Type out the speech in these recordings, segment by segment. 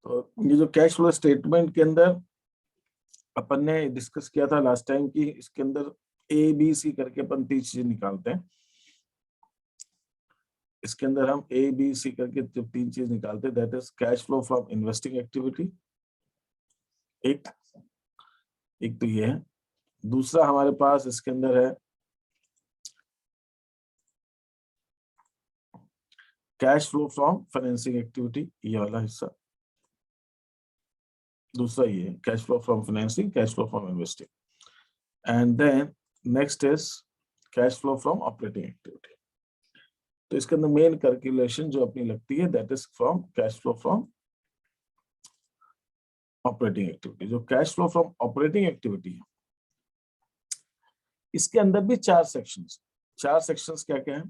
तो ये जो कैश फ्लो स्टेटमेंट के अंदर अपन ने डिस्कस किया था लास्ट टाइम की, इसके अंदर ए बी सी करके अपन 3 चीजें निकालते हैं। इसके अंदर हम ए बी सी करके जब 3 चीज निकालते हैं, that is cash flow from investing activity, एक तो ये है। दूसरा हमारे पास इसके अंदर है cash flow from financing activity, ये वाला हिस्सा। दूसरा ये cash flow from financing, cash flow from investing, and then next is cash flow from operating activity. तो इसके अंदर मेन कैलकुलेशन जो अपनी लगती है that is from cash flow from operating activity. जो cash flow from operating activity है, इसके अंदर भी 4 सेक्शंस क्या क्या है।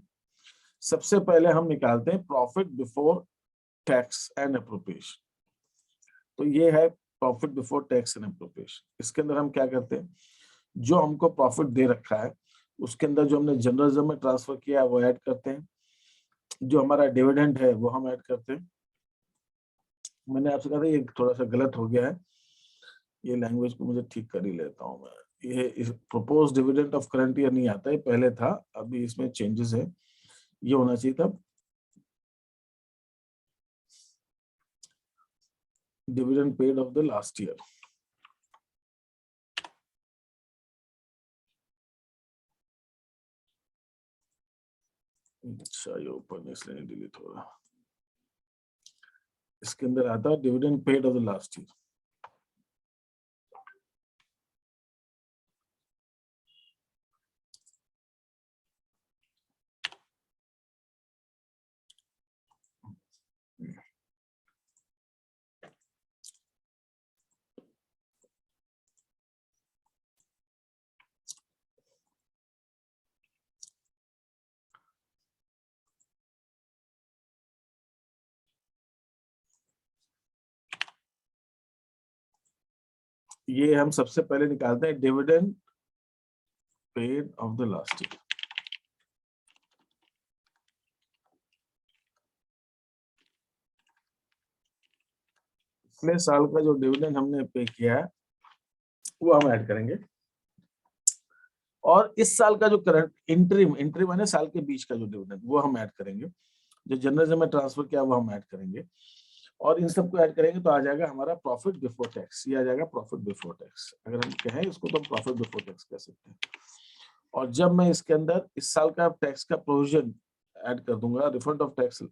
सबसे पहले हम निकालते हैं profit before tax and appropriation. तो ये है profit before tax and appropriation. इसके अंदर हम क्या करते हैं, जो हमको प्रॉफिट दे रखा है उसके अंदर जो हमने जनरल रिजर्व में ट्रांसफर किया है वो ऐड करते हैं, जो हमारा डिविडेंड है वो हम ऐड करते हैं। मैंने आपसे कहा था ये थोड़ा सा गलत हो गया है, ये लैंग्वेज को मुझे ठीक कर ही लेता हूँ मैं। ये propose dividend of current year नहीं आता है, पहले था, अभी इसमें चेंजेस है। ये होना चाहिए था dividend paid of the last year. अच्छा, ये ऊपर इसलिए डिलीट हो रहा। इसके अंदर आता है dividend paid of the last year. ये हम सबसे पहले निकालते हैं dividend paid of the last year. पिछले साल का जो डिविडेंड हमने पे किया है वो हम ऐड करेंगे, और इस साल का जो करंट इंटरिम है ना, साल के बीच का जो डिविडेंड वो हम ऐड करेंगे। जो जनरल में ट्रांसफर किया वो हम ऐड करेंगे, और इन सबको ऐड करेंगे तो आ जाएगा हमारा प्रॉफिट बिफोर टैक्स। ये आ जाएगा प्रॉफिट बिफोर टैक्स। अगर हम कहें इसको तो हम प्रॉफिट बिफोर टैक्स कह सकते हैं। और जब मैं इसके अंदर इस साल का टैक्स का प्रोविजन ऐड कर दूंगा, रिफंड ऑफ टैक्स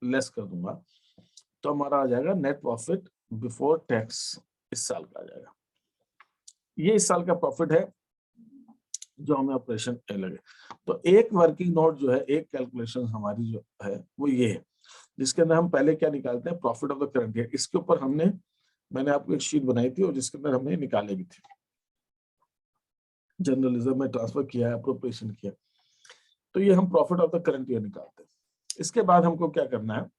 लेस कर दूंगा, तो हमारा आ जाएगा नेट प्रॉफिट बिफोर टैक्स। इस साल का आ जाएगा। ये इस साल का प्रॉफिट है जो हमें ऑपरेशन लगे। तो एक वर्किंग नोट जो है, एक कैलकुलेशन हमारी जो है वो ये है, जिसके अंदर हम पहले क्या निकालते हैं, profit of the current year. इसके ऊपर मैंने आपको एक शीट बनाई थी और जिसके अंदर हमने निकाले भी थे, जनरल रिजर्व में ट्रांसफर किया है, अप्रोप्रिएशन किया। तो ये हम profit of the current year निकालते हैं। इसके बाद हमको क्या करना है,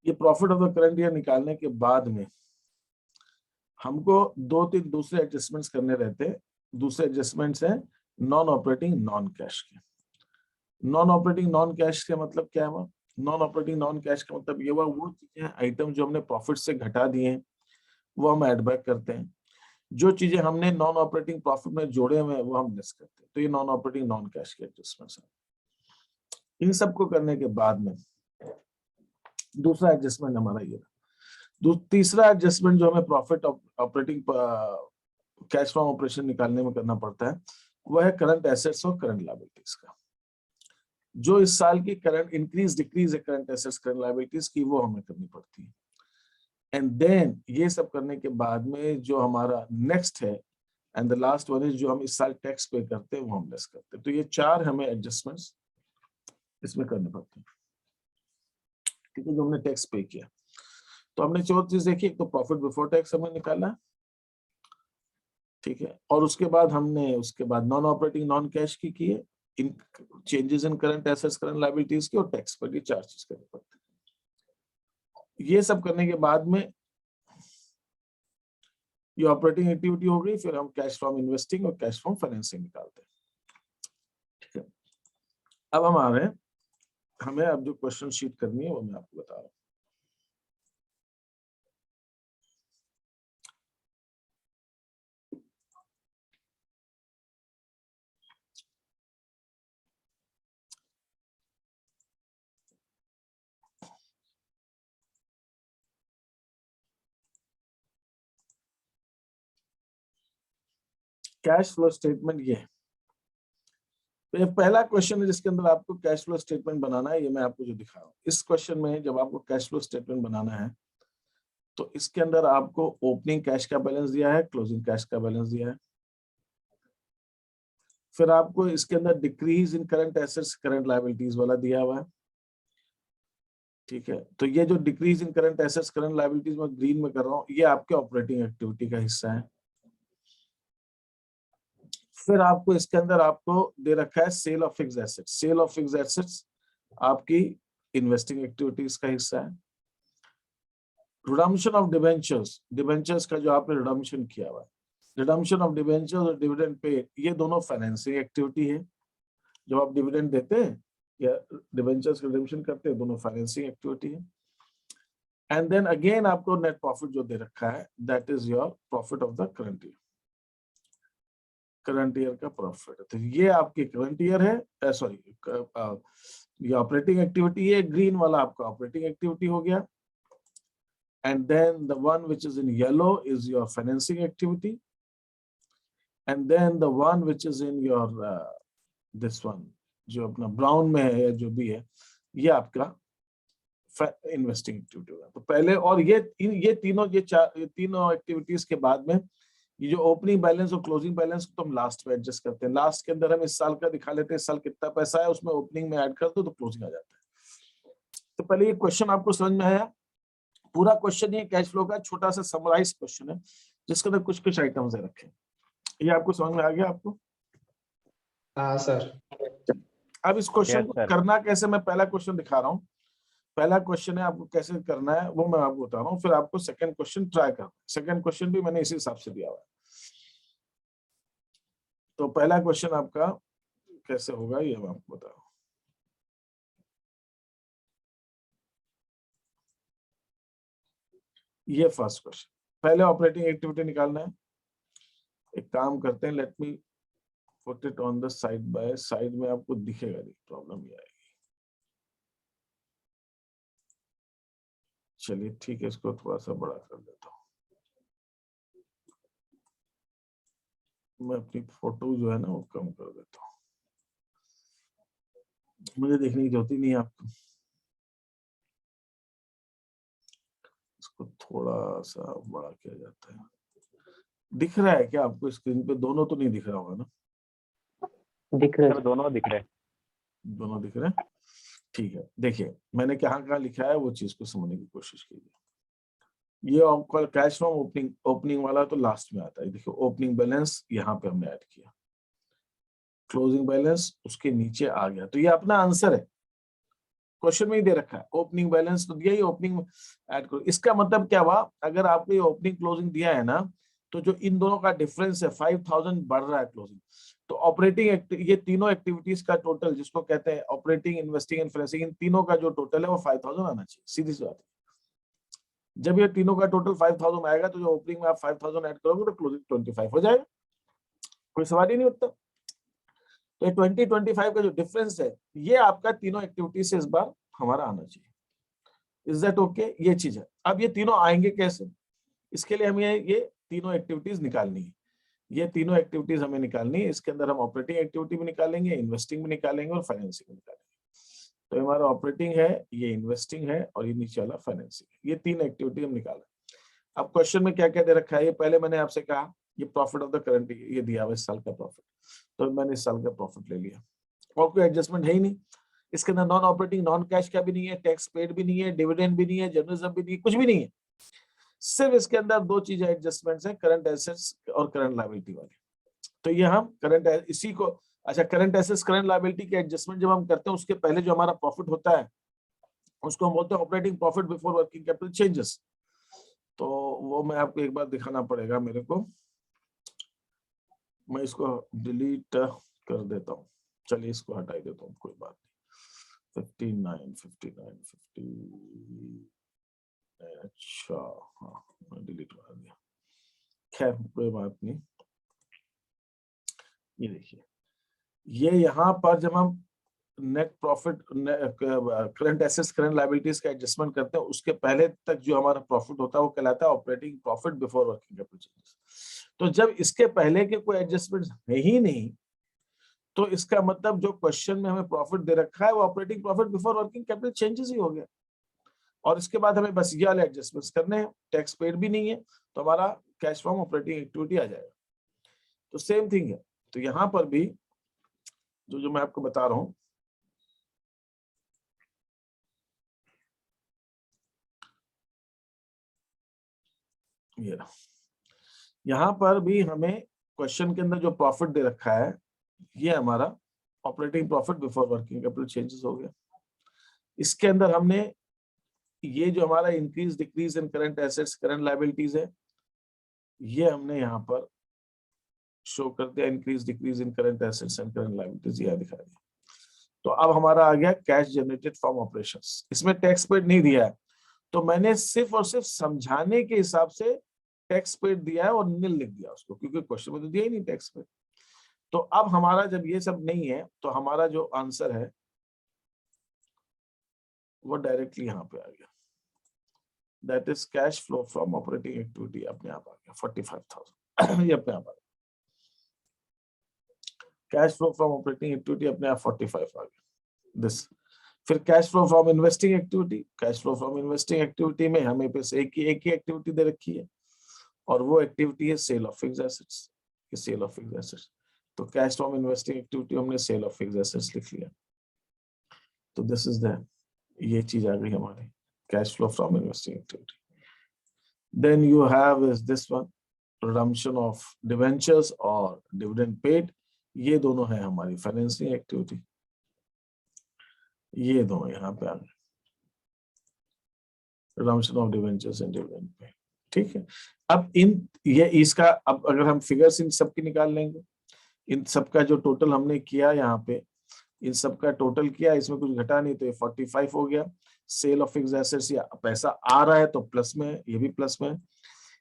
ये profit of the current year निकालने के बाद में हमको 2-3 दूसरे एडजस्टमेंट्स करने रहते हैं। दूसरे एडजस्टमेंट्स हैं नॉन ऑपरेटिंग नॉन कैश के। नॉन ऑपरेटिंग नॉन कैश का मतलब क्या हुआ? नॉन ऑपरेटिंग नॉन कैश का मतलब ये हुआ, वो चीजें आइटम जो हमने प्रॉफिट से घटा दिए हैं वो हम ऐड बैक करते हैं। जो चीजें हमने नॉन ऑपरेटिंग प्रॉफिट में जोड़े हुए हैं वो हम लेस करते हैं। तो ये नॉन ऑपरेटिंग नॉन कैश के एडजस्टमेंट्स हैं। इन सबको करने के बाद में दूसरा एडजस्टमेंट हमारा ये, तीसरा एडजस्टमेंट जो हमें profit operating cash from operation निकालने में करना पड़ता है वो है करंट एसेट्स और करंट लायबिलिटीज का। जो इस साल की करंट इंक्रीज डिक्रीज है करंट एसेट्स करंट लायबिलिटीज की, वो हमें करनी पड़ती है। एंड देन ये सब करने के बाद में जो हमारा नेक्स्ट है and the last one is जो हम इस साल टैक्स पे करते हैं वो हम लेस करते हैं। तो ये 4 हमें एडजस्टमेंट्स इसमें करने पड़ते हैं, ठीक है, जो हमने टैक्स पे किया। तो हमने 4 चीज देखी, तो प्रॉफिट बिफोर टैक्स हमने निकाला, ठीक है, और उसके बाद नॉन ऑपरेटिंग नॉन कैश की किए, in changes in current assets current liabilities की, और टैक्स पर, ये 4 चीज करनी पड़ती है। ये सब करने के बाद में ये ऑपरेटिंग एक्टिविटी हो गई। फिर हम कैश फ्रॉम इन्वेस्टिंग और कैश फ्रॉम फाइनेंसिंग निकालते हैं, ठीक है। अब हम आ रहे हैं हमें अब जो क्वेश्चन शीट करनी है वो मैं आपको बता रहा हूँ। कैश फ्लो स्टेटमेंट ये है। तो ये पहला क्वेश्चन है जिसके अंदर आपको कैश फ्लो स्टेटमेंट बनाना है। ये मैं आपको जो दिखा रहा हूँ इस क्वेश्चन में, जब आपको कैश फ्लो स्टेटमेंट बनाना है तो इसके अंदर आपको ओपनिंग कैश का बैलेंस दिया है, क्लोजिंग कैश का बैलेंस दिया है, फिर आपको इसके अंदर decrease in current assets current liabilities वाला दिया हुआ है। ठीक है, तो ये जो decrease in current assets current liabilities में ग्रीन में कर रहा हूँ, ये आपके ऑपरेटिंग एक्टिविटी का हिस्सा है। फिर आपको इसके अंदर आपको दे रखा है sale of fixed assets. Sale of fixed assets आपकी इन्वेस्टिंग एक्टिविटीज का हिस्सा है। रिडम्पशन ऑफ डिबेंचर्स, डिबेंचर्स का जो आपने रिडम्पशन किया हुआ है, रिडम्पशन ऑफ डिबेंचर्स और डिविडेंड पे, ये दोनों फाइनेंसिंग एक्टिविटी है। जब आप डिविडेंड देते हैं या डिबेंचर्स का रिडम्पशन करते हैं, दोनों फाइनेंसिंग एक्टिविटी है। एंड देन अगेन आपको नेट प्रॉफिट जो दे रखा है, that is your profit of the current year. Current year का प्रॉफिट, तो ये आपकी करंट ईयर है, सॉरी ये ऑपरेटिंग एक्टिविटी है। ग्रीन वाला आपका ऑपरेटिंग एक्टिविटी हो गया। And then the one which is in yellow is your financing activity, and then the one which is in your this one जो अपना ब्राउन में है या जो भी है, ये आपका इन्वेस्टिंग एक्टिविटी होगा। तो पहले और ये तीनों एक्टिविटीज के बाद में ये जो ओपनिंग बैलेंस और क्लोजिंग बैलेंस तो हम लास्ट में एडजस्ट करते हैं। लास्ट के अंदर हम इस साल का दिखा लेते हैं, इस साल कितना पैसा है, उसमें ओपनिंग में ऐड कर दो तो क्लोजिंग आ जाता है। तो पहले ये क्वेश्चन आपको समझ में आया। पूरा क्वेश्चन ये कैश फ्लो का छोटा सा समराइज क्वेश्चन है जिसके अंदर कुछ कुछ आइटम्स है रखे। ये आपको समझ में आ गया आपको? हाँ सर। अब इस क्वेश्चन Yes, को sir. करना कैसे, मैं पहला क्वेश्चन दिखा रहा हूँ। पहला क्वेश्चन है आपको कैसे करना है वो मैं आपको बता रहा हूँ, फिर आपको सेकंड क्वेश्चन ट्राई करना। सेकंड क्वेश्चन भी मैंने इसी हिसाब से दिया हुआ है। तो पहला क्वेश्चन आपका कैसे होगा ये मैं आपको बता रहा हूँ। ये फर्स्ट क्वेश्चन, पहले ऑपरेटिंग एक्टिविटी निकालना है। एक काम करते हैं, let me put it on the side by side में, आपको दिखेगा नहीं, प्रॉब्लम ये आएगी। चलिए ठीक है, इसको थोड़ा सा बड़ा कर देता हूँ। मैं अपनी फोटो जो है ना वो कम कर देता हूँ, मुझे देखने की जरूरत ही नहीं है आपको। इसको थोड़ा सा बड़ा किया जाता है। दिख रहा है क्या आपको स्क्रीन पे? दोनों तो नहीं दिख रहा होगा ना? दिख रहे, दोनों दिख रहे, दोनों दिख रहे हैं। ठीक है, देखिए मैंने कहाँ लिखा है वो चीज को समझने की कोशिश कीजिए। ये आपका कैश फ्रॉम ओपनिंग वाला तो लास्ट में आता है। देखिए ओपनिंग बैलेंस यहाँ पे हमने ऐड किया, क्लोजिंग बैलेंस उसके नीचे आ गया, तो ये अपना आंसर है। क्वेश्चन में ही दे रखा है ओपनिंग बैलेंस तो दिया ही, ओपनिंग ऐड करो। इसका मतलब क्या हुआ, अगर आपने ओपनिंग क्लोजिंग दिया है ना, तो जो इन दोनों का डिफरेंस है 5000 बढ़ रहा है क्लोजिंग, तो ऑपरेटिंग ये तीनों एक्टिविटीज का टोटल जिसको कहते हैं ऑपरेटिंग, इन्वेस्टिंग एंड फाइनेंसिंग, इन तीनों का जो टोटल है वो 5000 आना चाहिए। सीधी सी बात है, जब ये तीनों का टोटल 5000 आएगा तो जो ओपनिंग में आप 5000 ऐड करोगे तो क्लोजिंग 25 हो जाएगा। कोई सवाल ही नहीं उठता। तो 20-25 का जो डिफरेंस है ये आपका तीनों एक्टिविटी से इस बार हमारा आना चाहिए। Is that okay? ये चीज है। अब ये तीनों आएंगे कैसे, इसके लिए हमें ये तीनों एक्टिविटीज निकालनी है। ये तीनों एक्टिविटीज हमें निकालनी है। इसके अंदर हम ऑपरेटिंग एक्टिविटी भी निकालेंगे, इन्वेस्टिंग भी निकालेंगे और फाइनेंसिंग भी निकालेंगे। तो हमारा ऑपरेटिंग है, ये इन्वेस्टिंग है और ये नीचे वाला फाइनेंसिंग है। ये तीन एक्टिविटी हम निकालें। अब क्वेश्चन में क्या क्या दे रखा है, ये पहले मैंने आपसे कहा ये प्रॉफिट ऑफ द करंट, ये दिया हुआ इस साल का प्रॉफिट, तो मैंने इस साल का प्रॉफिट ले लिया और कोई एडजस्टमेंट है ही नहीं। इसके अंदर नॉन ऑपरेटिंग नॉन कैश का भी नहीं है, टैक्स पेड भी नहीं है, डिविडेंड भी नहीं है, जर्नलिज्म भी नहीं है, कुछ भी नहीं है। सिर्फ इसके अंदर दो चीजें एडजस्टमेंट्स हैं, करंट एसेट्स और करंट लायबिलिटी वाली। तो ये हम करंट इसी को, अच्छा करंट एसेट्स करंट लायबिलिटी के एडजस्टमेंट जब हम करते हैं उसके पहले जो हमारा प्रॉफिट होता है उसको हम बोलते हैं operating profit before working capital changes. तो वो मैं आपको एक बार दिखाना पड़ेगा मेरे को, मैं इसको डिलीट कर देता हूँ। चलिए इसको हटा देता हूँ, कोई बात नहीं। 59 अच्छा हाँ मैं डिलीट कर दिया, खैर कोई बात नहीं। ये देखिए, ये यहाँ पर जब हम net profit current assets current liabilities का एडजस्टमेंट करते हैं, उसके पहले तक जो हमारा प्रॉफिट होता है वो कहलाता है operating profit before working capital changes. तो जब इसके पहले के कोई एडजस्टमेंट है ही नहीं, तो इसका मतलब जो क्वेश्चन में हमें प्रॉफिट दे रखा है वो operating profit before working capital changes ही हो गया। और इसके बाद हमें बस ये वाले एडजस्टमेंट्स करने हैं, टैक्स पेड भी नहीं है तो हमारा कैश फ्रॉम ऑपरेटिंग एक्टिविटी आ जाएगा। तो सेम थिंग है, तो यहाँ पर भी जो मैं आपको बता रहा हूं, ये यहाँ पर भी हमें क्वेश्चन के अंदर जो प्रॉफिट दे रखा है ये हमारा operating profit before working capital changes हो गया। इसके अंदर हमने ये जो हमारा increase decrease in current assets current liabilities है, ये हमने यहाँ पर शो कर दिया, increase decrease in current assets and current liabilities ये दिखा दिया। तो अब हमारा आ गया कैश जनरेटेड फ्रॉम ऑपरेशंस। इसमें टैक्स पेड नहीं दिया है, तो मैंने सिर्फ और सिर्फ समझाने के हिसाब से टैक्स पेड दिया है और नील लिख दिया उसको, क्योंकि क्वेश्चन में तो दिया ही नहीं टैक्स पेड। तो अब हमारा जब ये सब नहीं है तो हमारा जो आंसर है वो डायरेक्टली यहाँ पे आ गया, that is cash flow from operating activity, अपने आप आ गया 45,000 ये अपने आप आ गया, cash flow from operating activity अपने आप 45 आ गया दिस। फिर cash flow from investing activity, cash flow from investing activity में हमें बस एक ही एक्टिविटी दे रखी है और वो एक्टिविटी है sale of fixed assets, sale of fixed assets. तो कैश फ्रॉम इन्वेस्टिंग एक्टिविटी हमने सेल ऑफ फिक्स्ड एसेट्स लिख लिया। तो दिस इज द, ये चीज आ गई हमारी cash flow from investing activity. Then you have is this one, redemption of debentures और डिविडेंड पेड, ये दोनों है हमारी फाइनेंसिंग एक्टिविटी, ये दोनों यहाँ पे आ गए, redemption of debentures and dividend paid. ठीक है, अब ये इसका अब अगर हम फिगर्स इन सब की निकाल लेंगे, इन सब का जो टोटल हमने किया यहाँ पे, इन सब का टोटल किया, इसमें कुछ घटा नहीं तो ये 45 हो गया। सेल ऑफ फिक्स्ड एसेट्स, या पैसा आ रहा है तो प्लस में, ये भी प्लस में।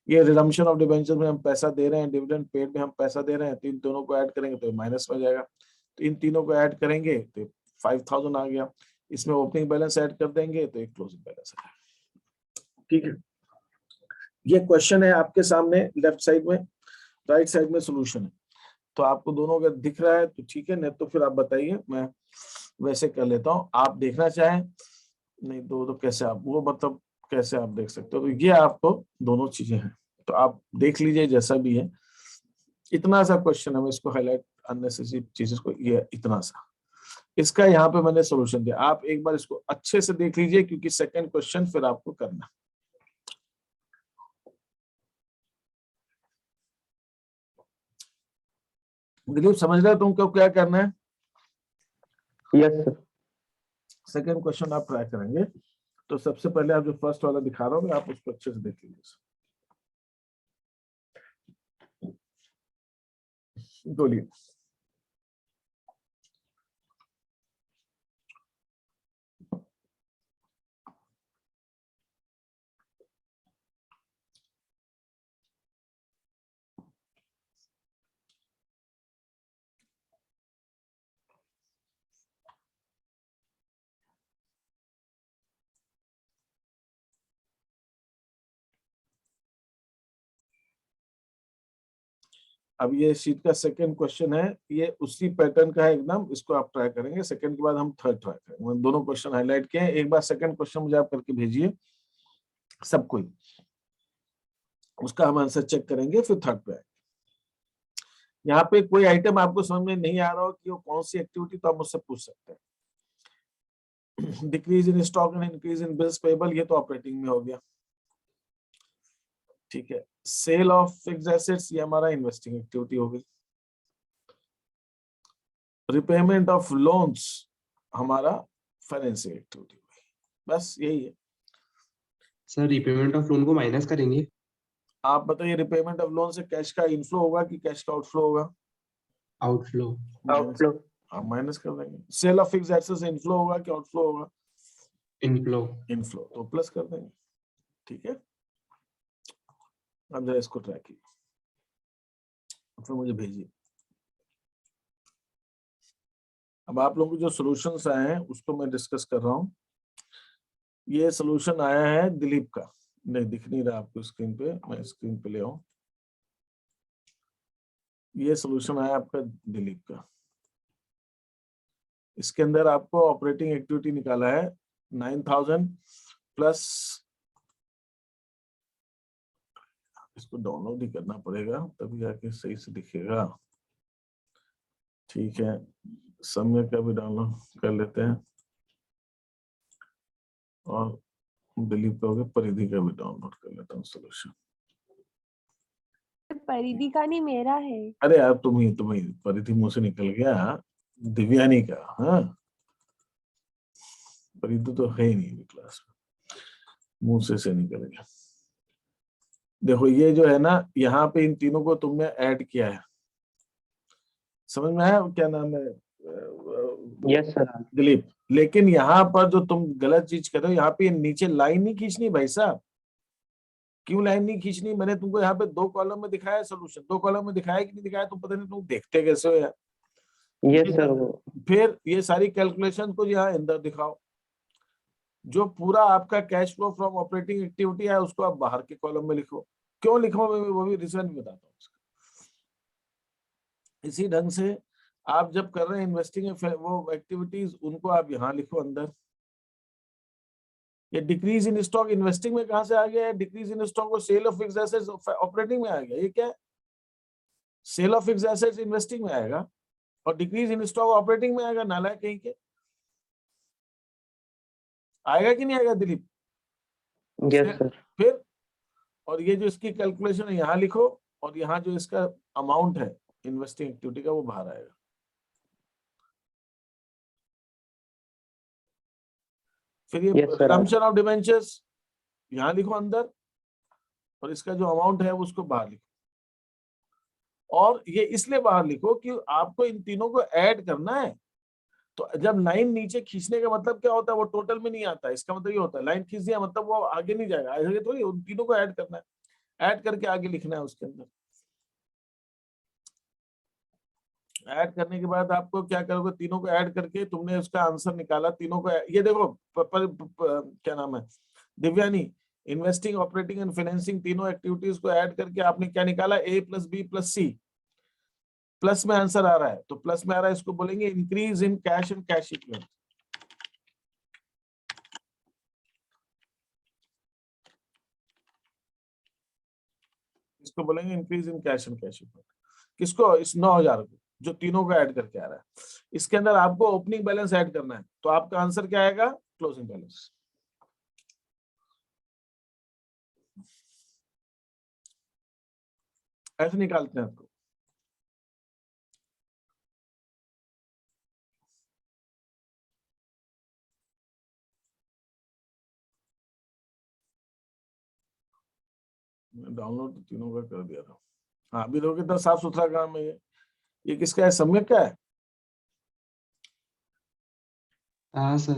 ये रिडम्पशन ऑफ डिबेंचर में हम पैसा दे रहे हैं, डिविडेंड पेड में हम पैसा दे रहे हैं, तो इन दोनों को ऐड करेंगे तो माइनस में जाएगा। तो इन तीनों को ऐड करेंगे तो 5,000 आ गया, इसमें ओपनिंग बैलेंस ऐड कर देंगे तो एक क्लोजिंग बैलेंस आ जाएगा। ठीक है, ये क्वेश्चन है आपके सामने लेफ्ट साइड में, राइट साइड में सोल्यूशन है। तो आपको दोनों अगर दिख रहा है तो ठीक है, नहीं तो फिर आप बताइए, मैं वैसे कर लेता हूँ। आप देखना चाहें नहीं तो कैसे आप वो मतलब कैसे आप देख सकते हो, तो ये आपको दोनों चीजें हैं तो आप देख लीजिए जैसा भी है। इतना सा क्वेश्चन हमें इसको हाईलाइट, अननेसेसरी चीजें को, ये इतना सा, इसका यहाँ पे मैंने सोल्यूशन दिया, आप एक बार इसको अच्छे से देख लीजिए क्योंकि सेकंड क्वेश्चन फिर आपको करना। दिलीप समझ रहे हो तुमको क्या करना है? Yes sir. सेकंड क्वेश्चन आप ट्राई करेंगे, तो सबसे पहले आप जो फर्स्ट वाला दिखा रहा हूँ आप उसको अच्छे से देख लीजिए। बोलिए। अब ये शीट का सेकंड क्वेश्चन है, ये उसी पैटर्न का है एकदम, इसको आप ट्राई करेंगे। सेकंड के बाद हम थर्ड ट्राई करेंगे। मैंने दोनों क्वेश्चन हाईलाइट किए हैं, एक बार सेकंड क्वेश्चन मुझे आप करके भेजिए सबको, उसका हम आंसर चेक करेंगे, फिर थर्ड पे आएंगे। यहाँ पे कोई आइटम आपको समझ में नहीं आ रहा हो कि वो कौन सी एक्टिविटी, तो आप मुझसे पूछ सकते हैं। Decrease in stock and increase in bills payable, ये तो ऑपरेटिंग में हो गया। ठीक है, सेल ऑफ फिक्स्ड एसेट्स, ये हमारा इन्वेस्टिंग एक्टिविटी हो गई। रिपेमेंट ऑफ लोन्स हमारा फाइनेंसिंग एक्टिविटी हो गई। बस यही है। सर रिपेमेंट ऑफ लोन को माइनस करेंगे। आप बताइए, रिपेमेंट ऑफ लोन से कैश का इनफ्लो होगा कि कैश का आउटफ्लो होगा? आउटफ्लो। आउटफ्लो। आप माइनस कर देंगे। सेल ऑफ फिक्स्ड एसेट्स से इनफ्लो होगा कि आउटफ्लो होगा? इनफ्लो। इनफ्लो, तो प्लस कर देंगे। ठीक है, अब जरा इसको ट्रैक कीजिए, फिर मुझे भेजिए। अब आप लोगों को जो सॉल्यूशंस आए हैं उसको मैं डिस्कस कर रहा हूँ। ये सॉल्यूशन आया है दिलीप का, नहीं दिख नहीं रहा आपको स्क्रीन पे, मैं स्क्रीन पे ले आऊं। ये सॉल्यूशन आया आपका दिलीप का। इसके अंदर आपको ऑपरेटिंग एक्टिविटी निकाला है 9000 प्लस, इसको डाउनलोड ही करना पड़ेगा तभी जाके सही से दिखेगा। ठीक है, समय का भी डाउनलोड कर लेते हैं और दिलीप का हो गया, परिधि का भी डाउनलोड कर लेता हूँ सॉल्यूशन। परिधि का नहीं, मेरा है। अरे यार तुम्ही परिधि मुंह से निकल गया, दिव्यानी का। हाँ, परिधि तो है ही नहीं क्लास में, मुंह से निकल गया। देखो ये जो है ना, यहाँ पे इन तीनों को तुमने ऐड किया है, समझ में आया क्या नाम है यस सर। दिलीप? लेकिन यहाँ पर जो तुम गलत चीज कर रहे हो, यहाँ पे नीचे लाइन नहीं खींचनी भाई साहब। क्यों लाइन नहीं खींचनी? मैंने तुमको यहाँ पे 2 कॉलम में दिखाया है सोल्यूशन, 2 कॉलम में दिखाया कि नहीं दिखाया, तुम पता नहीं तुम देखते कैसे हो यार। Yes sir. फिर ये सारी कैलकुलेशन को यहाँ अंदर दिखाओ। जो पूरा आपका cash flow from operating activity है उसको आप बाहर के कॉलम में लिखो। क्यों लिखो वो भी रीजन भी बताता हूँ। इसी ढंग से आप जब कर रहे हैं इन्वेस्टिंग वो एक्टिविटीज, उनको आप यहाँ लिखो अंदर। ये डिक्रीज इन स्टॉक इन्वेस्टिंग में कहां से आ गया है? डिक्रीज इन स्टॉक और sale of fixed assets operating में आ गया। ये क्या है? Sale of fixed assets investing में आएगा और डिक्रीज इन स्टॉक ऑपरेटिंग में आएगा। नालायक कहीं के, आएगा कि नहीं आएगा दिलीप? Yes sir. फिर और ये जो इसकी कैलकुलेशन है यहाँ लिखो, और यहाँ जो इसका अमाउंट है इन्वेस्टिंग एक्टिविटी का वो बाहर आएगा। फिर ये रिडम्पशन ऑफ डिबेंचर्स यहाँ लिखो अंदर, और इसका जो अमाउंट है उसको बाहर लिखो। और ये इसलिए बाहर लिखो कि आपको इन तीनों को ऐड करना है। तो जब लाइन नीचे खींचने का मतलब क्या होता है? वो टोटल में नहीं आता है। इसका मतलब ये होता है लाइन खींच दिया मतलब वो आगे नहीं जाएगा, आगे थोड़ी, उन तीनों को ऐड करना है, ऐड करके आगे लिखना है उसके अंदर। ऐड करने के बाद आपको क्या करोगे? तीनों को ऐड करके तुमने उसका आंसर निकाला। तीनों को ये देखो क्या नाम है Divyani, investing operating and financing तीनों एक्टिविटीज को ऐड करके आपने क्या निकाला? A + B + C। प्लस में आंसर आ रहा है, तो प्लस में आ रहा है, इसको बोलेंगे increase in cash and cash equivalent. इसको बोलेंगे increase in cash and cash equivalent. किसको? इस 9000 को, जो तीनों को ऐड करके आ रहा है। इसके अंदर आपको ओपनिंग बैलेंस ऐड करना है, तो आपका आंसर क्या आएगा? Closing balance. ऐसे निकालते हैं आपको। डाउनलोड तीनों का कर दिया था। हाँ, अभी देखो कितना साफ सुथरा काम है ये किसका है? सम्यक का है। हाँ सर।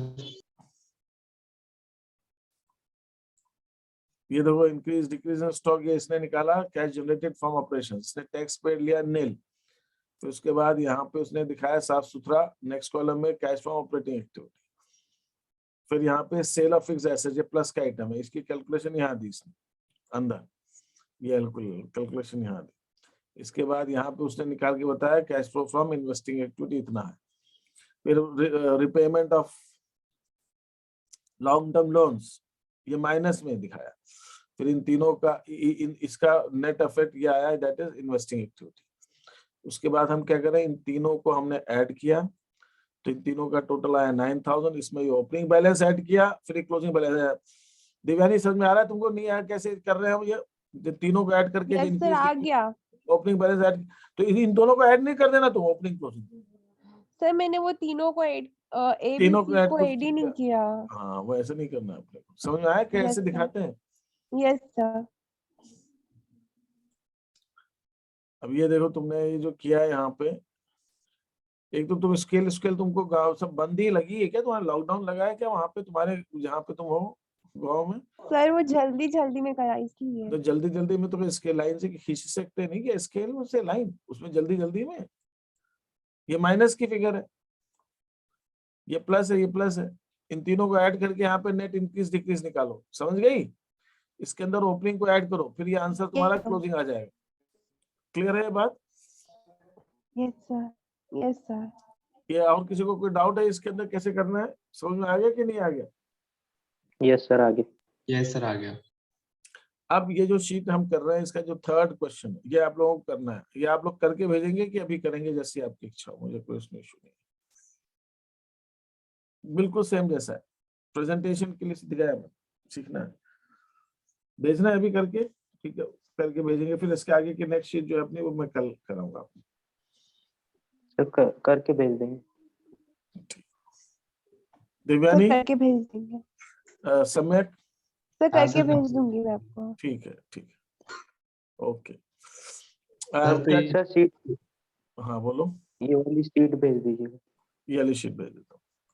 ये देखो इंक्रीज डिक्रीज इन स्टॉक, ये इसने निकाला कैश जनरेटेड फ्रॉम ऑपरेशन, इसने टैक्स पेड लिया नील। फिर उसके बाद यहाँ पे उसने दिखाया साफ सुथरा नेक्स्ट कॉलम में कैश फ्रॉम ऑपरेटिंग एक्टिविटी। फिर यहाँ पे सेल ऑफ फिक्स्ड एसेट्स, ये प्लस का आइटम है, इसकी कैलकुलेशन यहाँ दी इसने अंदर, ये कैलकुलेशन यहाँ दी। इसके बाद यहाँ पे उसने निकाल के बताया cash flow from investing activity इतना है। फिर repayment of long term loans, ये माइनस में दिखाया। फिर इन तीनों का इसका नेट इफेक्ट ये आया, दैट इज इन्वेस्टिंग एक्टिविटी। उसके बाद हम क्या करें? इन तीनों को हमने ऐड किया, तो इन तीनों का टोटल आया 9000। इसमें ये ओपनिंग बैलेंस ऐड किया, फिर क्लोजिंग बैलेंस। दिव्यानी समझ में आ रहा है तुमको? नहीं आया? कैसे कर रहे हैं हम ये तीनों को ऐड करके? यस सर, आ गया। ओपनिंग बैलेंस ऐड, तो इन दोनों को ऐड नहीं कर देना तुम, ओपनिंग क्लोजिंग। सर मैंने वो तीनों को ऐड तीनों को ऐड को ऐड ही नहीं किया। हाँ, वो ऐसे नहीं करना है अपने को। समझ में आया कैसे दिखाते हैं? Yes sir. अब ये देखो तुमने ये जो किया है यहाँ पे, एक तो तुम स्केल स्केल तुमको गाँव सब बंद ही लगी है क्या, तुम्हारा लॉकडाउन लगा है क्या वहां पे तुम्हारे जहाँ पे तुम हो गाँव में? सर वो जल्दी जल्दी में करा इसलिए। तो जल्दी जल्दी में तो स्केल लाइन से खींच सकते नहीं क्या, स्केल में से लाइन उसमें जल्दी जल्दी में? ये माइनस की फिगर है, ये प्लस है, ये प्लस है, इन तीनों को ऐड करके यहाँ पे नेट इंक्रीज डिक्रीज निकालो, समझ गई? इसके अंदर ओपनिंग को ऐड करो, फिर ये आंसर तुम्हारा क्लोजिंग आ जाएगा। क्लियर है ये बात? Yes sir, yes sir. ये और किसी को कोई डाउट है इसके अंदर कैसे करना है, समझ में आ गया कि नहीं आ गया? यस सर आगे। यस सर आ गया। अब ये जो शीट हम कर रहे हैं इसका जो थर्ड क्वेश्चन ये आप लोगों को करना है, ये आप लोग करके भेजेंगे कि अभी करेंगे, जैसी आपकी इच्छा हो, मुझे कोई उसमें इशू नहीं, बिल्कुल सेम जैसा है, प्रेजेंटेशन के लिए दिखाया है, सीखना है, भेजना है अभी करके, ठीक है? करके भेजेंगे, फिर इसके आगे की नेक्स्ट शीट जो है अपनी वो मैं कल कराऊंगा आपको। सर करके भेज देंगे। दिव्यानी, सर करके भेज देंगे। सम्यक, सर करके सर। भेज दूंगी मैं आपको। ठीक है, ठीक है, ओके। सर तो ये सर सीट हाँ बोलो, ये वाली सीट भेज दीजिएगा। ये वाली शीट भेज देता हूँ।